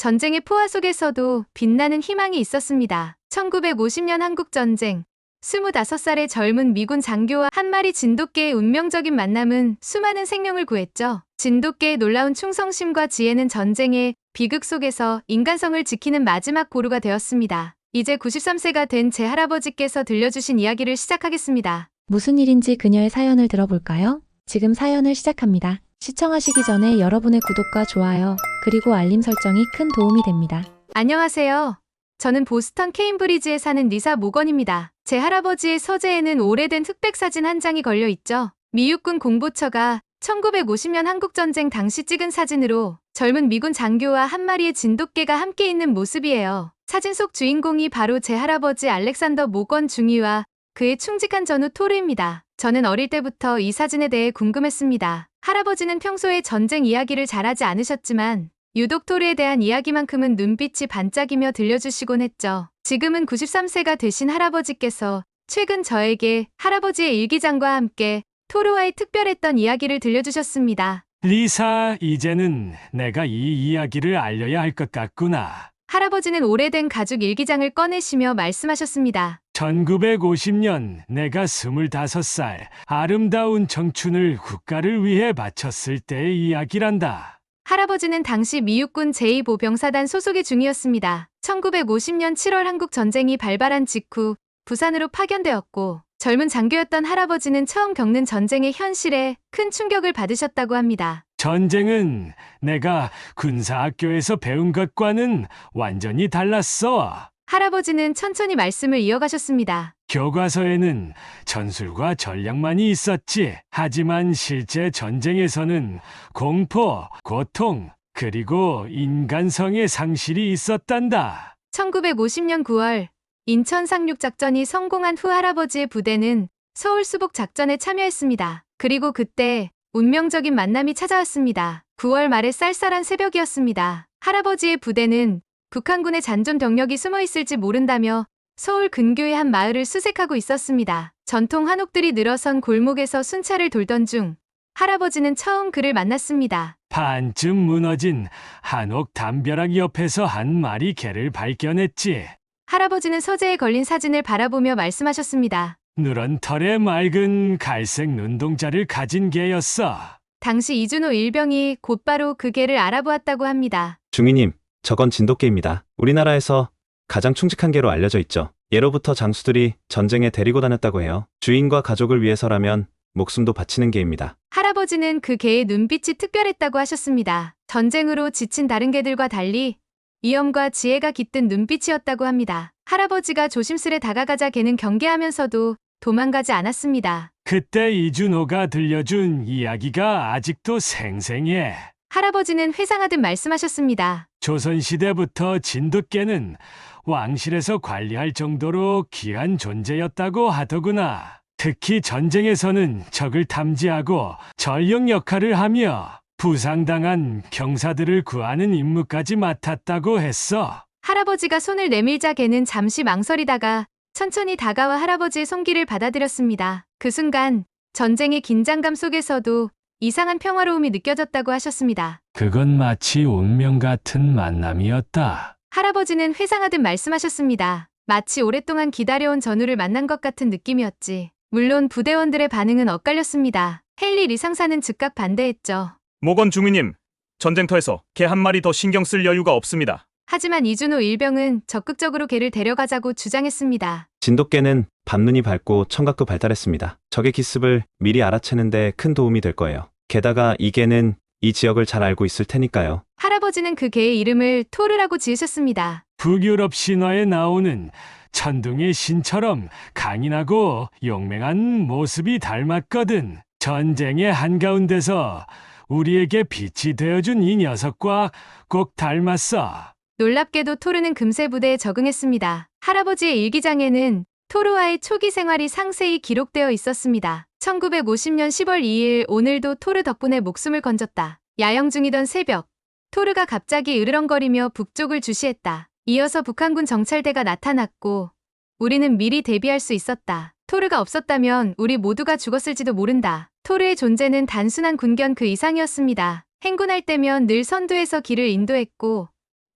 전쟁의 포화 속에서도 빛나는 희망이 있었습니다. 1950년 한국전쟁. 25살의 젊은 미군 장교와 한 마리 진돗개의 운명적인 만남은 수많은 생명을 구했죠. 진돗개의 놀라운 충성심과 지혜는 전쟁의 비극 속에서 인간성을 지키는 마지막 보루가 되었습니다. 이제 93세가 된 제 할아버지께서 들려주신 이야기를 시작하겠습니다. 무슨 일인지 그녀의 사연을 들어볼까요? 지금 사연을 시작합니다. 시청하시기 전에 여러분의 구독과 좋아요, 그리고 알림 설정이 큰 도움이 됩니다. 안녕하세요. 저는 보스턴 케임브리지에 사는 리사 모건입니다. 제 할아버지의 서재에는 오래된 흑백 사진 한 장이 걸려 있죠. 미 육군 공보처가 1950년 한국전쟁 당시 찍은 사진으로 젊은 미군 장교와 한 마리의 진돗개가 함께 있는 모습이에요. 사진 속 주인공이 바로 제 할아버지 알렉산더 모건 중위와 그의 충직한 전우 토르입니다. 저는 어릴 때부터 이 사진에 대해 궁금했습니다. 할아버지는 평소에 전쟁 이야기를 잘하지 않으셨지만 유독 토르에 대한 이야기만큼은 눈빛이 반짝이며 들려주시곤 했죠. 지금은 93세가 되신 할아버지께서 최근 저에게 할아버지의 일기장과 함께 토르와의 특별했던 이야기를 들려주셨습니다. 리사, 이제는 내가 이 이야기를 알려야 할 것 같구나. 할아버지는 오래된 가족 일기장을 꺼내시며 말씀하셨습니다. 1950년 내가 25살 아름다운 청춘을 국가를 위해 바쳤을 때의 이야기란다. 할아버지는 당시 미육군 제2보병사단 소속의 중이었습니다. 1950년 7월 한국 전쟁이 발발한 직후 부산으로 파견되었고 젊은 장교였던 할아버지는 처음 겪는 전쟁의 현실에 큰 충격을 받으셨다고 합니다. 전쟁은 내가 군사학교에서 배운 것과는 완전히 달랐어. 할아버지는 천천히 말씀을 이어가셨습니다. 교과서에는 전술과 전략만이 있었지. 하지만 실제 전쟁에서는 공포, 고통, 그리고 인간성의 상실이 있었단다. 1950년 9월 인천 상륙작전이 성공한 후 할아버지의 부대는 서울 수복 작전에 참여했습니다. 그리고 그때 운명적인 만남이 찾아왔습니다. 9월 말의 쌀쌀한 새벽이었습니다. 할아버지의 부대는 북한군의 잔존 병력이 숨어 있을지 모른다며 서울 근교의 한 마을을 수색하고 있었습니다. 전통 한옥들이 늘어선 골목에서 순찰을 돌던 중 할아버지는 처음 그를 만났습니다. 반쯤 무너진 한옥 담벼락 옆에서 한 마리 개를 발견했지. 할아버지는 서재에 걸린 사진을 바라보며 말씀하셨습니다. 누런 털에 맑은 갈색 눈동자를 가진 개였어. 당시 이준호 일병이 곧바로 그 개를 알아보았다고 합니다. 중위님, 저건 진돗개입니다. 우리나라에서 가장 충직한 개로 알려져 있죠. 예로부터 장수들이 전쟁에 데리고 다녔다고 해요. 주인과 가족을 위해서라면 목숨도 바치는 개입니다. 할아버지는 그 개의 눈빛이 특별했다고 하셨습니다. 전쟁으로 지친 다른 개들과 달리 위엄과 지혜가 깃든 눈빛이었다고 합니다. 할아버지가 조심스레 다가가자 개는 경계하면서도 도망가지 않았습니다. 그때 이준호가 들려준 이야기가 아직도 생생해. 할아버지는 회상하듯 말씀하셨습니다. 조선시대부터 진돗개는 왕실에서 관리할 정도로 귀한 존재였다고 하더구나. 특히 전쟁에서는 적을 탐지하고 전령 역할을 하며 부상당한 병사들을 구하는 임무까지 맡았다고 했어. 할아버지가 손을 내밀자 개는 잠시 망설이다가 천천히 다가와 할아버지의 손길을 받아들였습니다. 그 순간 전쟁의 긴장감 속에서도 이상한 평화로움이 느껴졌다고 하셨습니다. 그건 마치 운명 같은 만남이었다. 할아버지는 회상하듯 말씀하셨습니다. 마치 오랫동안 기다려온 전우를 만난 것 같은 느낌이었지. 물론 부대원들의 반응은 엇갈렸습니다. 헨리 리상사는 즉각 반대했죠. 모건 중위님, 전쟁터에서 개 한 마리 더 신경 쓸 여유가 없습니다. 하지만 이준호 일병은 적극적으로 개를 데려가자고 주장했습니다. 진돗개는 밤눈이 밝고 청각도 발달했습니다. 적의 기습을 미리 알아채는데 큰 도움이 될 거예요. 게다가 이 개는 이 지역을 잘 알고 있을 테니까요. 할아버지는 그 개의 이름을 토르라고 지으셨습니다. 북유럽 신화에 나오는 천둥의 신처럼 강인하고 용맹한 모습이 닮았거든. 전쟁의 한가운데서 우리에게 빛이 되어준 이 녀석과 꼭 닮았어. 놀랍게도 토르는 금세 부대에 적응했습니다. 할아버지의 일기장에는 토르와의 초기 생활이 상세히 기록되어 있었습니다. 1950년 10월 2일 오늘도 토르 덕분에 목숨을 건졌다. 야영 중이던 새벽, 토르가 갑자기 으르렁거리며 북쪽을 주시했다. 이어서 북한군 정찰대가 나타났고 우리는 미리 대비할 수 있었다. 토르가 없었다면 우리 모두가 죽었을지도 모른다. 토르의 존재는 단순한 군견 그 이상이었습니다. 행군할 때면 늘 선두에서 길을 인도했고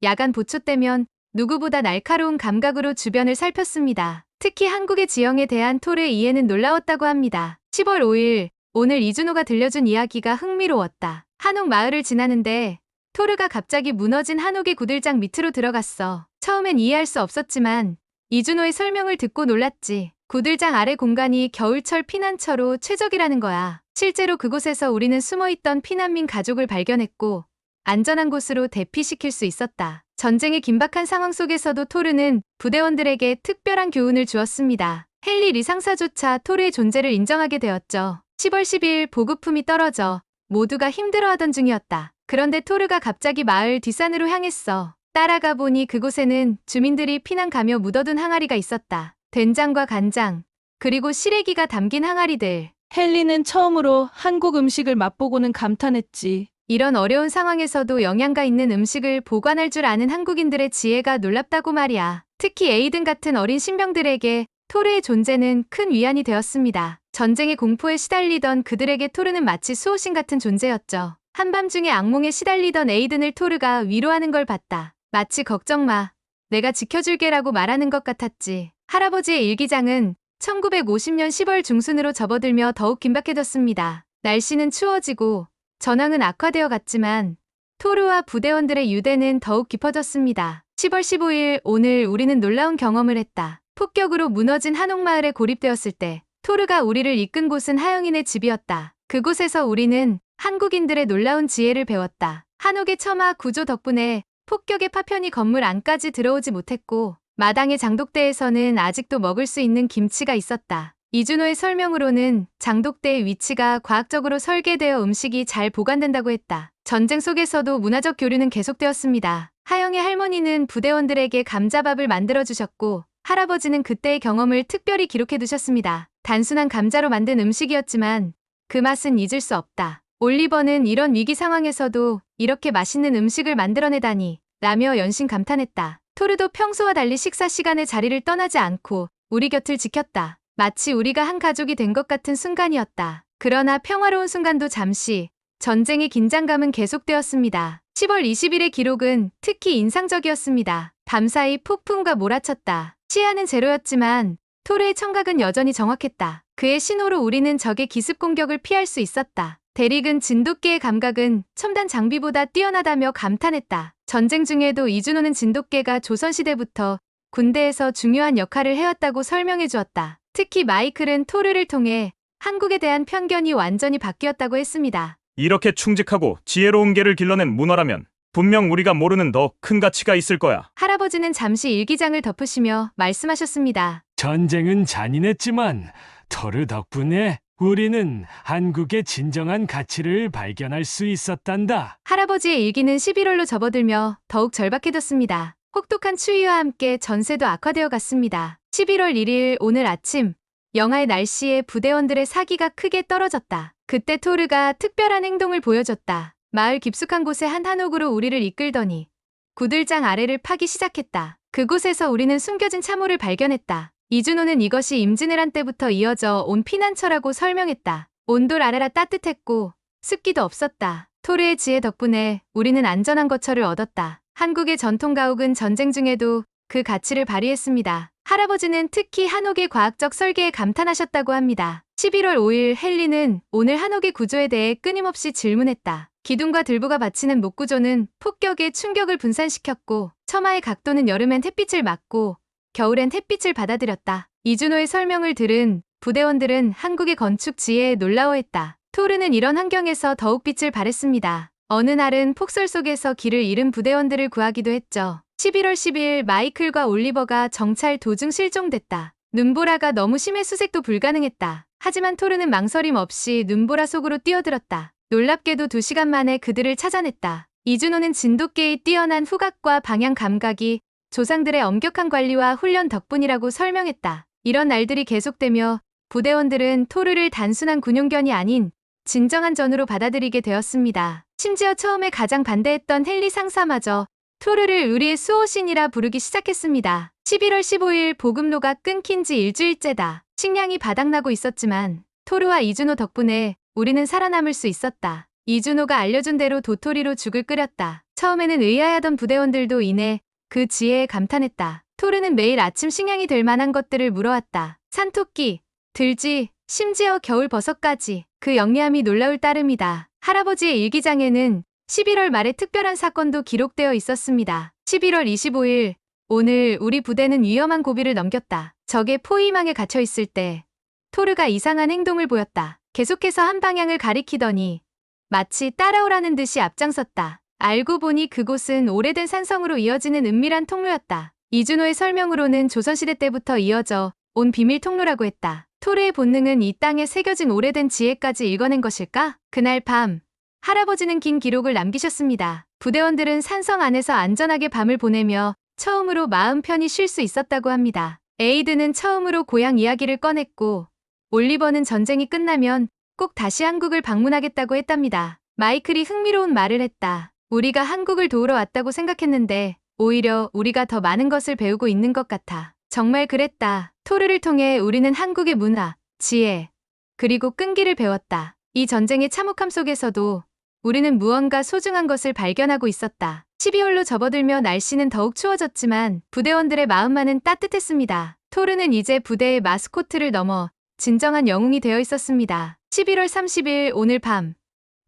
야간 보초 때면 누구보다 날카로운 감각으로 주변을 살폈습니다. 특히 한국의 지형에 대한 톨의 이해는 놀라웠다고 합니다. 10월 5일, 오늘 이준호가 들려준 이야기가 흥미로웠다. 한옥 마을을 지나는데 토르가 갑자기 무너진 한옥의 구들장 밑으로 들어갔어. 처음엔 이해할 수 없었지만 이준호의 설명을 듣고 놀랐지. 구들장 아래 공간이 겨울철 피난처로 최적이라는 거야. 실제로 그곳에서 우리는 숨어있던 피난민 가족을 발견했고 안전한 곳으로 대피시킬 수 있었다. 전쟁의 긴박한 상황 속에서도 토르는 부대원들에게 특별한 교훈을 주었습니다. 헨리 리 상사조차 토르의 존재를 인정하게 되었죠. 10월 10일 보급품이 떨어져 모두가 힘들어하던 중이었다. 그런데 토르가 갑자기 마을 뒷산으로 향했어. 따라가 보니 그곳에는 주민들이 피난 가며 묻어둔 항아리가 있었다. 된장과 간장, 그리고 시래기가 담긴 항아리들. 헨리는 처음으로 한국 음식을 맛보고는 감탄했지. 이런 어려운 상황에서도 영양가 있는 음식을 보관할 줄 아는 한국인들의 지혜가 놀랍다고 말이야. 특히 에이든 같은 어린 신병들에게 토르의 존재는 큰 위안이 되었습니다. 전쟁의 공포에 시달리던 그들에게 토르는 마치 수호신 같은 존재였죠. 한밤중에 악몽에 시달리던 에이든을 토르가 위로하는 걸 봤다. 마치 걱정 마, 내가 지켜줄게라고 말하는 것 같았지. 할아버지의 일기장은 1950년 10월 중순으로 접어들며 더욱 긴박해졌습니다. 날씨는 추워지고 전황은 악화되어 갔지만 토르와 부대원들의 유대는 더욱 깊어졌습니다. 10월 15일 오늘 우리는 놀라운 경험을 했다. 폭격으로 무너진 한옥마을에 고립되었을 때 토르가 우리를 이끈 곳은 하영인의 집이었다. 그곳에서 우리는 한국인들의 놀라운 지혜를 배웠다. 한옥의 처마 구조 덕분에 폭격의 파편이 건물 안까지 들어오지 못했고 마당의 장독대에서는 아직도 먹을 수 있는 김치가 있었다. 이준호의 설명으로는 장독대의 위치가 과학적으로 설계되어 음식이 잘 보관된다고 했다. 전쟁 속에서도 문화적 교류는 계속되었습니다. 하영의 할머니는 부대원들에게 감자밥을 만들어주셨고 할아버지는 그때의 경험을 특별히 기록해두셨습니다. 단순한 감자로 만든 음식이었지만 그 맛은 잊을 수 없다. 올리버는 이런 위기 상황에서도 이렇게 맛있는 음식을 만들어내다니 라며 연신 감탄했다. 토르도 평소와 달리 식사 시간에 자리를 떠나지 않고 우리 곁을 지켰다. 마치 우리가 한 가족이 된 것 같은 순간이었다. 그러나 평화로운 순간도 잠시, 전쟁의 긴장감은 계속되었습니다. 10월 20일의 기록은 특히 인상적이었습니다. 밤사이 폭풍우가 몰아쳤다. 시야는 제로였지만 토르의 청각은 여전히 정확했다. 그의 신호로 우리는 적의 기습 공격을 피할 수 있었다. 대리근 진돗개의 감각은 첨단 장비보다 뛰어나다며 감탄했다. 전쟁 중에도 이준호는 진돗개가 조선시대부터 군대에서 중요한 역할을 해왔다고 설명해 주었다. 특히 마이클은 토르를 통해 한국에 대한 편견이 완전히 바뀌었다고 했습니다. 이렇게 충직하고 지혜로운 개를 길러낸 문어라면 분명 우리가 모르는 더 큰 가치가 있을 거야. 할아버지는 잠시 일기장을 덮으시며 말씀하셨습니다. 전쟁은 잔인했지만 토르 덕분에 우리는 한국의 진정한 가치를 발견할 수 있었단다. 할아버지의 일기는 11월로 접어들며 더욱 절박해졌습니다. 혹독한 추위와 함께 전세도 악화되어 갔습니다. 11월 1일 오늘 아침 영하의 날씨에 부대원들의 사기가 크게 떨어졌다. 그때 토르가 특별한 행동을 보여줬다. 마을 깊숙한 곳의 한 한옥으로 우리를 이끌더니 구들장 아래를 파기 시작했다. 그곳에서 우리는 숨겨진 참호를 발견했다. 이준호는 이것이 임진왜란 때부터 이어져 온 피난처라고 설명했다. 온돌 아래라 따뜻했고 습기도 없었다. 토르의 지혜 덕분에 우리는 안전한 거처를 얻었다. 한국의 전통 가옥은 전쟁 중에도 그 가치를 발휘했습니다. 할아버지는 특히 한옥의 과학적 설계에 감탄하셨다고 합니다. 11월 5일 헨리는 오늘 한옥의 구조에 대해 끊임없이 질문했다. 기둥과 들보가 받치는 목구조는 폭격의 충격을 분산시켰고 처마의 각도는 여름엔 햇빛을 막고 겨울엔 햇빛을 받아들였다. 이준호의 설명을 들은 부대원들은 한국의 건축 지혜에 놀라워했다. 토르는 이런 환경에서 더욱 빛을 발했습니다. 어느 날은 폭설 속에서 길을 잃은 부대원들을 구하기도 했죠. 11월 10일 마이클과 올리버가 정찰 도중 실종됐다. 눈보라가 너무 심해 수색도 불가능했다. 하지만 토르는 망설임 없이 눈보라 속으로 뛰어들었다. 놀랍게도 2시간 만에 그들을 찾아냈다. 이준호는 진돗개의 뛰어난 후각과 방향 감각이 조상들의 엄격한 관리와 훈련 덕분이라고 설명했다. 이런 날들이 계속되며 부대원들은 토르를 단순한 군용견이 아닌 진정한 전우로 받아들이게 되었습니다. 심지어 처음에 가장 반대했던 헨리 상사마저 토르를 우리의 수호신이라 부르기 시작했습니다. 11월 15일 보급로가 끊긴 지 일주일째다. 식량이 바닥나고 있었지만 토르와 이준호 덕분에 우리는 살아남을 수 있었다. 이준호가 알려준 대로 도토리로 죽을 끓였다. 처음에는 의아해하던 부대원들도 이내 그 지혜에 감탄했다. 토르는 매일 아침 식량이 될 만한 것들을 물어왔다. 산토끼, 들쥐, 심지어 겨울버섯까지. 그 영리함이 놀라울 따름이다. 할아버지의 일기장에는 11월 말에 특별한 사건도 기록되어 있었습니다. 11월 25일, 오늘 우리 부대는 위험한 고비를 넘겼다. 적의 포위망에 갇혀 있을 때 토르가 이상한 행동을 보였다. 계속해서 한 방향을 가리키더니 마치 따라오라는 듯이 앞장섰다. 알고 보니 그곳은 오래된 산성으로 이어지는 은밀한 통로였다. 이준호의 설명으로는 조선시대 때부터 이어져 온 비밀 통로라고 했다. 토르의 본능은 이 땅에 새겨진 오래된 지혜까지 읽어낸 것일까? 그날 밤, 할아버지는 긴 기록을 남기셨습니다. 부대원들은 산성 안에서 안전하게 밤을 보내며 처음으로 마음 편히 쉴 수 있었다고 합니다. 에이드는 처음으로 고향 이야기를 꺼냈고, 올리버는 전쟁이 끝나면 꼭 다시 한국을 방문하겠다고 했답니다. 마이클이 흥미로운 말을 했다. 우리가 한국을 도우러 왔다고 생각했는데 오히려 우리가 더 많은 것을 배우고 있는 것 같아. 정말 그랬다. 토르를 통해 우리는 한국의 문화, 지혜, 그리고 끈기를 배웠다. 이 전쟁의 참혹함 속에서도 우리는 무언가 소중한 것을 발견하고 있었다. 12월로 접어들며 날씨는 더욱 추워졌지만 부대원들의 마음만은 따뜻했습니다. 토르는 이제 부대의 마스코트를 넘어 진정한 영웅이 되어 있었습니다. 11월 30일 오늘 밤,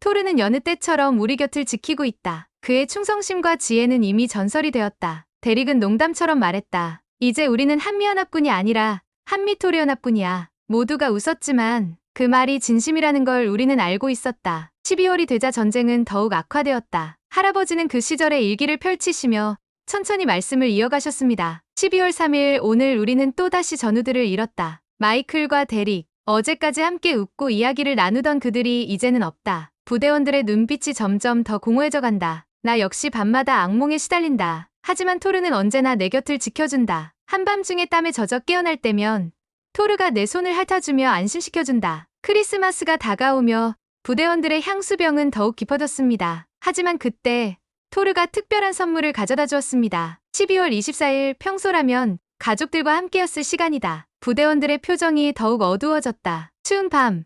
토르는 여느 때처럼 우리 곁을 지키고 있다. 그의 충성심과 지혜는 이미 전설이 되었다. 데릭은 농담처럼 말했다. 이제 우리는 한미연합군이 아니라 한미토르연합군이야. 모두가 웃었지만 그 말이 진심이라는 걸 우리는 알고 있었다. 12월이 되자 전쟁은 더욱 악화되었다. 할아버지는 그 시절의 일기를 펼치시며 천천히 말씀을 이어가셨습니다. 12월 3일 오늘 우리는 또다시 전우들을 잃었다. 마이클과 데릭, 어제까지 함께 웃고 이야기를 나누던 그들이 이제는 없다. 부대원들의 눈빛이 점점 더 공허해져 간다. 나 역시 밤마다 악몽에 시달린다. 하지만 토르는 언제나 내 곁을 지켜준다. 한밤중에 땀에 젖어 깨어날 때면 토르가 내 손을 핥아주며 안심시켜준다. 크리스마스가 다가오며 부대원들의 향수병은 더욱 깊어졌습니다. 하지만 그때 토르가 특별한 선물을 가져다 주었습니다. 12월 24일 평소라면 가족들과 함께였을 시간이다. 부대원들의 표정이 더욱 어두워졌다. 추운 밤,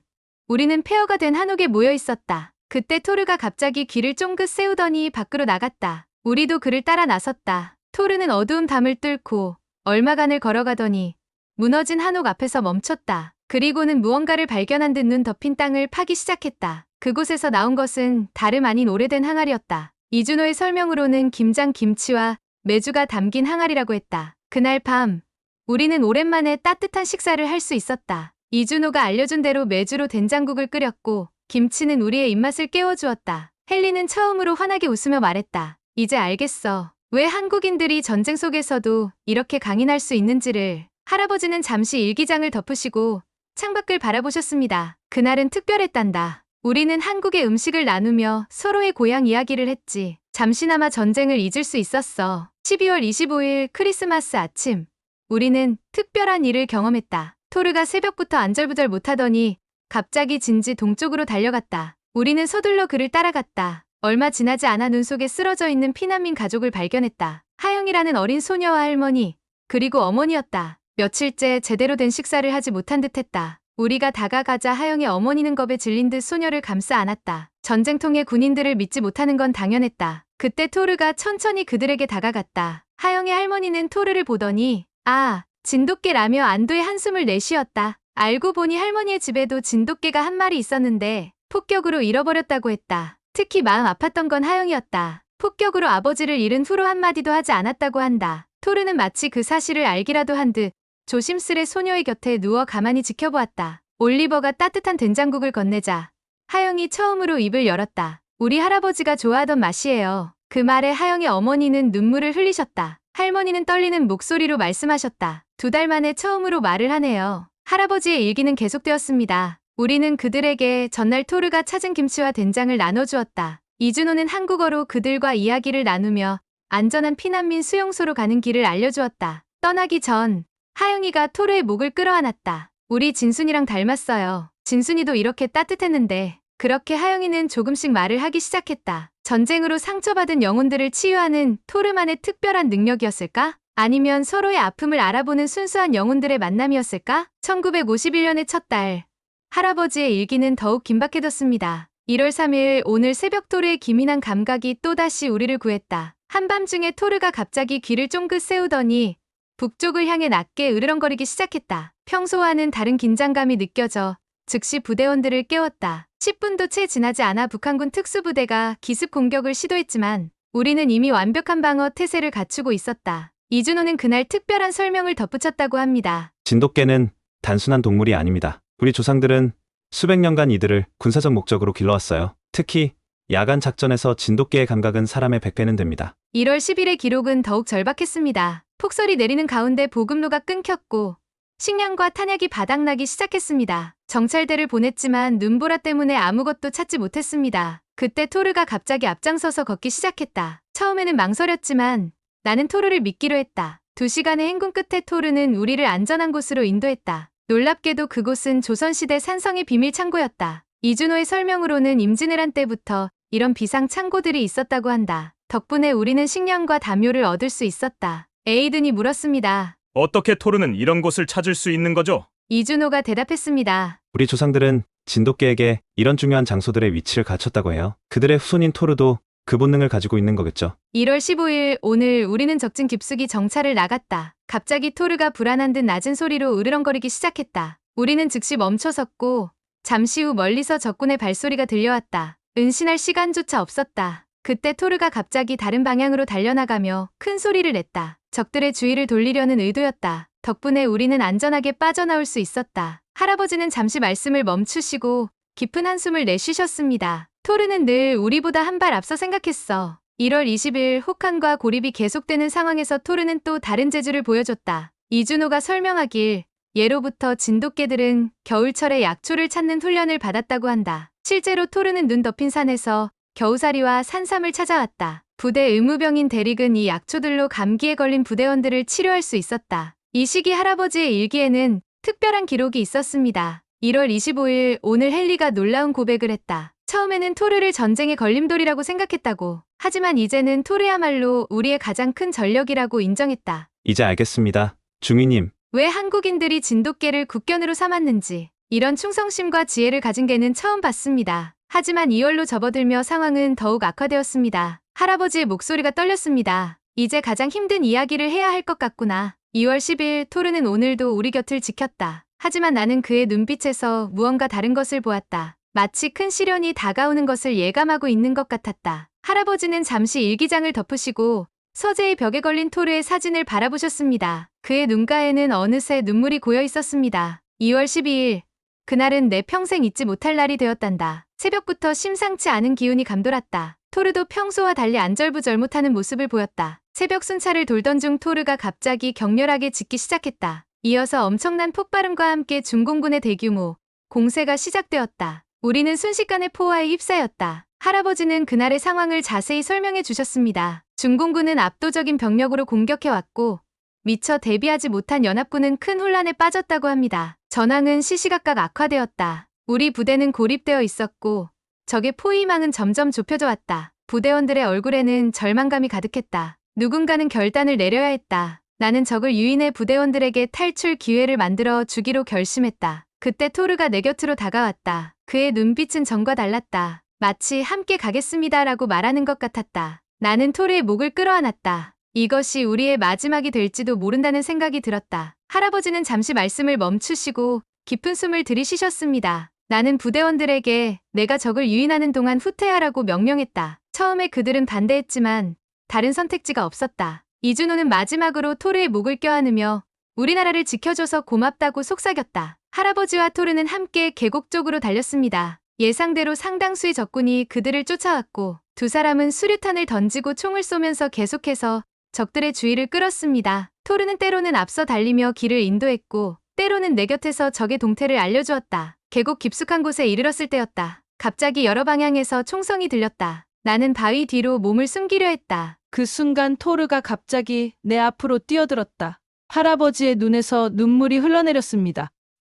우리는 폐허가 된 한옥에 모여 있었다. 그때 토르가 갑자기 귀를 쫑긋 세우더니 밖으로 나갔다. 우리도 그를 따라 나섰다. 토르는 어두운 밤을 뚫고 얼마간을 걸어가더니 무너진 한옥 앞에서 멈췄다. 그리고는 무언가를 발견한 듯 눈 덮인 땅을 파기 시작했다. 그곳에서 나온 것은 다름 아닌 오래된 항아리였다. 이준호의 설명으로는 김장 김치와 메주가 담긴 항아리라고 했다. 그날 밤, 우리는 오랜만에 따뜻한 식사를 할 수 있었다. 이준호가 알려준 대로 메주로 된장국을 끓였고 김치는 우리의 입맛을 깨워주었다. 헨리는 처음으로 환하게 웃으며 말했다. 이제 알겠어. 왜 한국인들이 전쟁 속에서도 이렇게 강인할 수 있는지를. 할아버지는 잠시 일기장을 덮으시고 창밖을 바라보셨습니다. 그날은 특별했단다. 우리는 한국의 음식을 나누며 서로의 고향 이야기를 했지. 잠시나마 전쟁을 잊을 수 있었어. 12월 25일 크리스마스 아침, 우리는 특별한 일을 경험했다. 토르가 새벽부터 안절부절 못하더니 갑자기 진지 동쪽으로 달려갔다. 우리는 서둘러 그를 따라갔다. 얼마 지나지 않아 눈 속에 쓰러져 있는 피난민 가족을 발견했다. 하영이라는 어린 소녀와 할머니, 그리고 어머니였다. 며칠째 제대로 된 식사를 하지 못한 듯했다. 우리가 다가가자 하영의 어머니는 겁에 질린 듯 소녀를 감싸 안았다. 전쟁통의 군인들을 믿지 못하는 건 당연했다. 그때 토르가 천천히 그들에게 다가갔다. 하영의 할머니는 토르를 보더니 아, 진돗개라며 안도의 한숨을 내쉬었다. 알고 보니 할머니의 집에도 진돗개가 한 마리 있었는데 폭격으로 잃어버렸다고 했다. 특히 마음 아팠던 건 하영이었다. 폭격으로 아버지를 잃은 후로 한마디도 하지 않았다고 한다. 토르는 마치 그 사실을 알기라도 한 듯 조심스레 소녀의 곁에 누워 가만히 지켜보았다. 올리버가 따뜻한 된장국을 건네자 하영이 처음으로 입을 열었다. 우리 할아버지가 좋아하던 맛이에요. 그 말에 하영의 어머니는 눈물을 흘리셨다. 할머니는 떨리는 목소리로 말씀하셨다. 2달 만에 처음으로 말을 하네요. 할아버지의 일기는 계속되었습니다. 우리는 그들에게 전날 토르가 찾은 김치와 된장을 나눠주었다. 이준호는 한국어로 그들과 이야기를 나누며 안전한 피난민 수용소로 가는 길을 알려주었다. 떠나기 전 하영이가 토르의 목을 끌어안았다. 우리 진순이랑 닮았어요. 진순이도 이렇게 따뜻했는데. 그렇게 하영이는 조금씩 말을 하기 시작했다. 전쟁으로 상처받은 영혼들을 치유하는 토르만의 특별한 능력이었을까? 아니면 서로의 아픔을 알아보는 순수한 영혼들의 만남이었을까? 1951년의 첫 달, 할아버지의 일기는 더욱 긴박해졌습니다. 1월 3일 오늘 새벽 토르의 기민한 감각이 또다시 우리를 구했다. 한밤중에 토르가 갑자기 귀를 쫑긋 세우더니 북쪽을 향해 낮게 으르렁거리기 시작했다. 평소와는 다른 긴장감이 느껴져 즉시 부대원들을 깨웠다. 10분도 채 지나지 않아 북한군 특수부대가 기습 공격을 시도했지만 우리는 이미 완벽한 방어 태세를 갖추고 있었다. 이준호는 그날 특별한 설명을 덧붙였다고 합니다. 진돗개는 단순한 동물이 아닙니다. 우리 조상들은 수백 년간 이들을 군사적 목적으로 길러왔어요. 특히 야간 작전에서 진돗개의 감각은 사람의 100배는 됩니다. 1월 10일의 기록은 더욱 절박했습니다. 폭설이 내리는 가운데 보급로가 끊겼고 식량과 탄약이 바닥나기 시작했습니다. 정찰대를 보냈지만 눈보라 때문에 아무것도 찾지 못했습니다. 그때 토르가 갑자기 앞장서서 걷기 시작했다. 처음에는 망설였지만 나는 토르를 믿기로 했다. 2시간의 행군 끝에 토르는 우리를 안전한 곳으로 인도했다. 놀랍게도 그곳은 조선시대 산성의 비밀 창고였다. 이준호의 설명으로는 임진왜란 때부터 이런 비상 창고들이 있었다고 한다. 덕분에 우리는 식량과 담요를 얻을 수 있었다. 에이든이 물었습니다. 어떻게 토르는 이런 곳을 찾을 수 있는 거죠? 이준호가 대답했습니다. 우리 조상들은 진돗개에게 이런 중요한 장소들의 위치를 갖췄다고 해요. 그들의 후손인 토르도 그 본능을 가지고 있는 거겠죠. 1월 15일 오늘 우리는 적진 깊숙이 정찰을 나갔다. 갑자기 토르가 불안한 듯 낮은 소리로 으르렁거리기 시작했다. 우리는 즉시 멈춰섰고 잠시 후 멀리서 적군의 발소리가 들려왔다. 은신할 시간조차 없었다. 그때 토르가 갑자기 다른 방향으로 달려나가며 큰 소리를 냈다. 적들의 주의를 돌리려는 의도였다. 덕분에 우리는 안전하게 빠져나올 수 있었다. 할아버지는 잠시 말씀을 멈추시고 깊은 한숨을 내쉬셨습니다. 토르는 늘 우리보다 한 발 앞서 생각했어. 1월 20일 혹한과 고립이 계속되는 상황에서 토르는 또 다른 재주를 보여줬다. 이준호가 설명하길 예로부터 진돗개들은 겨울철에 약초를 찾는 훈련을 받았다고 한다. 실제로 토르는 눈 덮인 산에서 겨우살이와 산삼을 찾아왔다. 부대 의무병인 대릭은 이 약초들로 감기에 걸린 부대원들을 치료할 수 있었다. 이 시기 할아버지의 일기에는 특별한 기록이 있었습니다. 1월 25일 오늘 헨리가 놀라운 고백을 했다. 처음에는 토르를 전쟁의 걸림돌이라고 생각했다고. 하지만 이제는 토르야말로 우리의 가장 큰 전력이라고 인정했다. 이제 알겠습니다. 중위님. 왜 한국인들이 진돗개를 국견으로 삼았는지 이런 충성심과 지혜를 가진 개는 처음 봤습니다. 하지만 2월로 접어들며 상황은 더욱 악화되었습니다. 할아버지의 목소리가 떨렸습니다. 이제 가장 힘든 이야기를 해야 할 것 같구나. 2월 10일 토르는 오늘도 우리 곁을 지켰다. 하지만 나는 그의 눈빛에서 무언가 다른 것을 보았다. 마치 큰 시련이 다가오는 것을 예감하고 있는 것 같았다. 할아버지는 잠시 일기장을 덮으시고 서재의 벽에 걸린 토르의 사진을 바라보셨습니다. 그의 눈가에는 어느새 눈물이 고여 있었습니다. 2월 12일. 그날은 내 평생 잊지 못할 날이 되었단다. 새벽부터 심상치 않은 기운이 감돌았다. 토르도 평소와 달리 안절부절 못하는 모습을 보였다. 새벽 순찰을 돌던 중 토르가 갑자기 격렬하게 짖기 시작했다. 이어서 엄청난 폭발음과 함께 중공군의 대규모 공세가 시작되었다. 우리는 순식간에 포화에 휩싸였다. 할아버지는 그날의 상황을 자세히 설명해 주셨습니다. 중공군은 압도적인 병력으로 공격해왔고 미처 대비하지 못한 연합군은 큰 혼란에 빠졌다고 합니다. 전황은 시시각각 악화되었다. 우리 부대는 고립되어 있었고 적의 포위망은 점점 좁혀져 왔다. 부대원들의 얼굴에는 절망감이 가득했다. 누군가는 결단을 내려야 했다. 나는 적을 유인해 부대원들에게 탈출 기회를 만들어 주기로 결심했다. 그때 토르가 내 곁으로 다가왔다. 그의 눈빛은 전과 달랐다. 마치 함께 가겠습니다라고 말하는 것 같았다. 나는 토르의 목을 끌어안았다. 이것이 우리의 마지막이 될지도 모른다는 생각이 들었다. 할아버지는 잠시 말씀을 멈추시고 깊은 숨을 들이쉬셨습니다. 나는 부대원들에게 내가 적을 유인하는 동안 후퇴하라고 명령했다. 처음에 그들은 반대했지만 다른 선택지가 없었다. 이준호는 마지막으로 토르의 목을 껴안으며 우리나라를 지켜줘서 고맙다고 속삭였다. 할아버지와 토르는 함께 계곡 쪽으로 달렸습니다. 예상대로 상당수의 적군이 그들을 쫓아왔고 두 사람은 수류탄을 던지고 총을 쏘면서 계속해서 적들의 주의를 끌었습니다. 토르는 때로는 앞서 달리며 길을 인도했고 때로는 내 곁에서 적의 동태를 알려주었다. 계곡 깊숙한 곳에 이르렀을 때였다. 갑자기 여러 방향에서 총성이 들렸다. 나는 바위 뒤로 몸을 숨기려 했다. 그 순간 토르가 갑자기 내 앞으로 뛰어들었다. 할아버지의 눈에서 눈물이 흘러내렸습니다.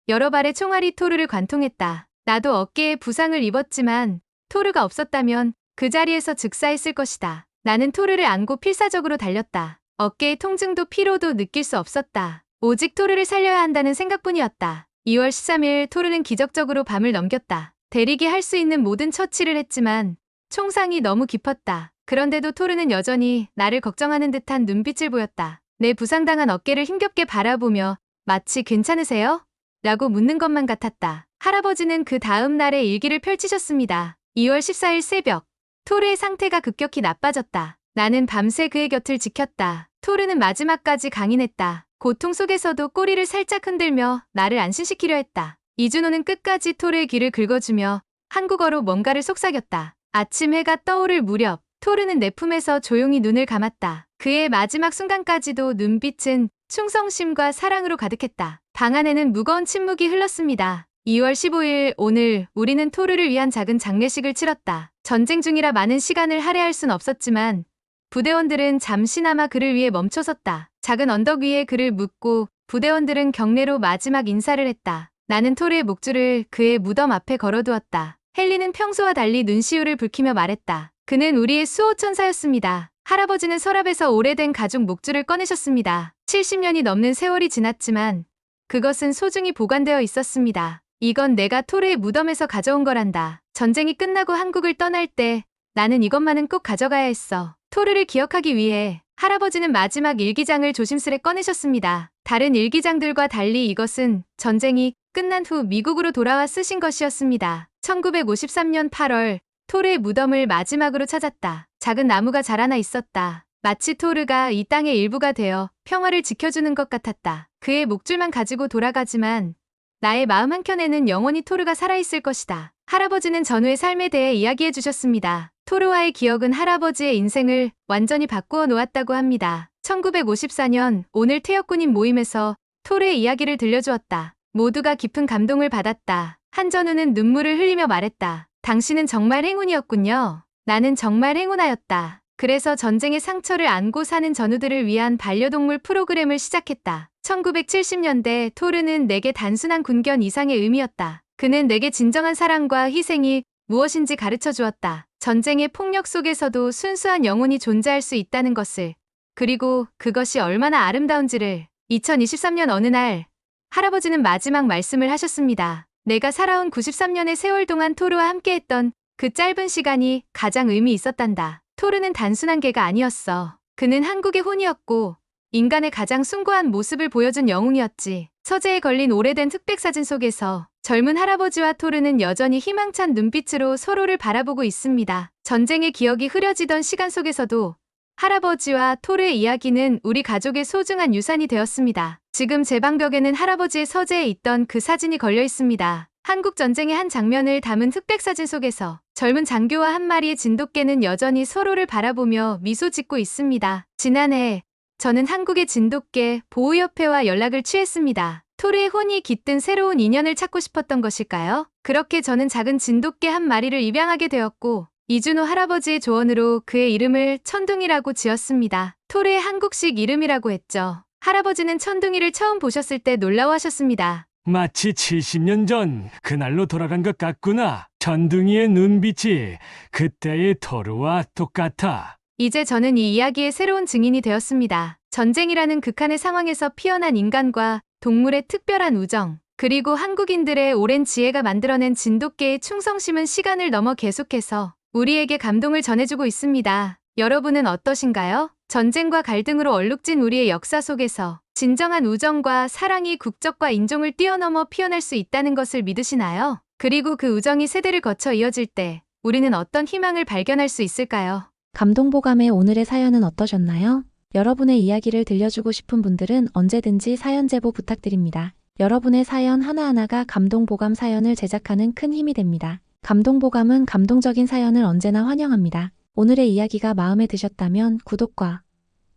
여러 발의 총알이 토르를 관통했다. 나도 어깨에 부상을 입었지만 토르가 없었다면 그 자리에서 즉사했을 것이다. 나는 토르를 안고 필사적으로 달렸다. 어깨의 통증도 피로도 느낄 수 없었다. 오직 토르를 살려야 한다는 생각뿐이었다. 2월 13일 토르는 기적적으로 밤을 넘겼다. 대리기 할 수 있는 모든 처치를 했지만 총상이 너무 깊었다. 그런데도 토르는 여전히 나를 걱정하는 듯한 눈빛을 보였다. 내 부상당한 어깨를 힘겹게 바라보며 마치 괜찮으세요? 라고 묻는 것만 같았다. 할아버지는 그 다음 날의 일기를 펼치셨습니다. 2월 14일 새벽. 토르의 상태가 급격히 나빠졌다. 나는 밤새 그의 곁을 지켰다. 토르는 마지막까지 강인했다. 고통 속에서도 꼬리를 살짝 흔들며 나를 안심시키려 했다. 이준호는 끝까지 토르의 귀를 긁어주며 한국어로 뭔가를 속삭였다. 아침 해가 떠오를 무렵 토르는 내 품에서 조용히 눈을 감았다. 그의 마지막 순간까지도 눈빛은 충성심과 사랑으로 가득했다. 방 안에는 무거운 침묵이 흘렀습니다. 2월 15일 오늘 우리는 토르를 위한 작은 장례식을 치렀다. 전쟁 중이라 많은 시간을 할애할 순 없었지만 부대원들은 잠시나마 그를 위해 멈춰섰다. 작은 언덕 위에 그를 묻고 부대원들은 경례로 마지막 인사를 했다. 나는 토르의 목줄을 그의 무덤 앞에 걸어두었다. 헨리는 평소와 달리 눈시울을 붉히며 말했다. 그는 우리의 수호천사였습니다. 할아버지는 서랍에서 오래된 가죽 목줄을 꺼내셨습니다. 70년이 넘는 세월이 지났지만 그것은 소중히 보관되어 있었습니다. 이건 내가 토르의 무덤에서 가져온 거란다. 전쟁이 끝나고 한국을 떠날 때 나는 이것만은 꼭 가져가야 했어. 토르를 기억하기 위해 할아버지는 마지막 일기장을 조심스레 꺼내셨습니다. 다른 일기장들과 달리 이것은 전쟁이 끝난 후 미국으로 돌아와 쓰신 것이었습니다. 1953년 8월 토르의 무덤을 마지막으로 찾았다. 작은 나무가 자라나 있었다. 마치 토르가 이 땅의 일부가 되어 평화를 지켜주는 것 같았다. 그의 목줄만 가지고 돌아가지만 나의 마음 한켠에는 영원히 토르가 살아있을 것이다. 할아버지는 전후의 삶에 대해 이야기해 주셨습니다. 토르와의 기억은 할아버지의 인생을 완전히 바꾸어 놓았다고 합니다. 1954년 오늘 퇴역군인 모임에서 토르의 이야기를 들려주었다. 모두가 깊은 감동을 받았다. 한전우는 눈물을 흘리며 말했다. 당신은 정말 행운이었군요. 나는 정말 행운하였다. 그래서 전쟁의 상처를 안고 사는 전우들을 위한 반려동물 프로그램을 시작했다. 1970년대 토르는 내게 단순한 군견 이상의 의미였다. 그는 내게 진정한 사랑과 희생이 무엇인지 가르쳐 주었다. 전쟁의 폭력 속에서도 순수한 영혼이 존재할 수 있다는 것을, 그리고 그것이 얼마나 아름다운지를. 2023년 어느 날 할아버지는 마지막 말씀을 하셨습니다. 내가 살아온 93년의 세월 동안 토르와 함께했던 그 짧은 시간이 가장 의미 있었단다. 토르는 단순한 개가 아니었어. 그는 한국의 혼이었고 인간의 가장 숭고한 모습을 보여준 영웅이었지. 서재에 걸린 오래된 흑백사진 속에서 젊은 할아버지와 토르는 여전히 희망찬 눈빛으로 서로를 바라보고 있습니다. 전쟁의 기억이 흐려지던 시간 속에서도 할아버지와 토르의 이야기는 우리 가족의 소중한 유산이 되었습니다. 지금 제 방벽에는 할아버지의 서재에 있던 그 사진이 걸려 있습니다. 한국 전쟁의 한 장면을 담은 흑백사진 속에서 젊은 장교와 한 마리의 진돗개는 여전히 서로를 바라보며 미소 짓고 있습니다. 지난해 저는 한국의 진돗개 보호협회와 연락을 취했습니다. 토르의 혼이 깃든 새로운 인연을 찾고 싶었던 것일까요? 그렇게 저는 작은 진돗개 한 마리를 입양하게 되었고 이준호 할아버지의 조언으로 그의 이름을 천둥이라고 지었습니다. 토르의 한국식 이름이라고 했죠. 할아버지는 천둥이를 처음 보셨을 때 놀라워하셨습니다. 마치 70년 전 그날로 돌아간 것 같구나. 천둥이의 눈빛이 그때의 토르와 똑같아. 이제 저는 이 이야기의 새로운 증인이 되었습니다. 전쟁이라는 극한의 상황에서 피어난 인간과 동물의 특별한 우정, 그리고 한국인들의 오랜 지혜가 만들어낸 진돗개의 충성심은 시간을 넘어 계속해서 우리에게 감동을 전해주고 있습니다. 여러분은 어떠신가요? 전쟁과 갈등으로 얼룩진 우리의 역사 속에서 진정한 우정과 사랑이 국적과 인종을 뛰어넘어 피어날 수 있다는 것을 믿으시나요? 그리고 그 우정이 세대를 거쳐 이어질 때 우리는 어떤 희망을 발견할 수 있을까요? 감동보감의 오늘의 사연은 어떠셨나요? 여러분의 이야기를 들려주고 싶은 분들은 언제든지 사연 제보 부탁드립니다. 여러분의 사연 하나하나가 감동보감 사연을 제작하는 큰 힘이 됩니다. 감동보감은 감동적인 사연을 언제나 환영합니다. 오늘의 이야기가 마음에 드셨다면 구독과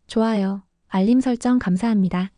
좋아요, 알림 설정 감사합니다.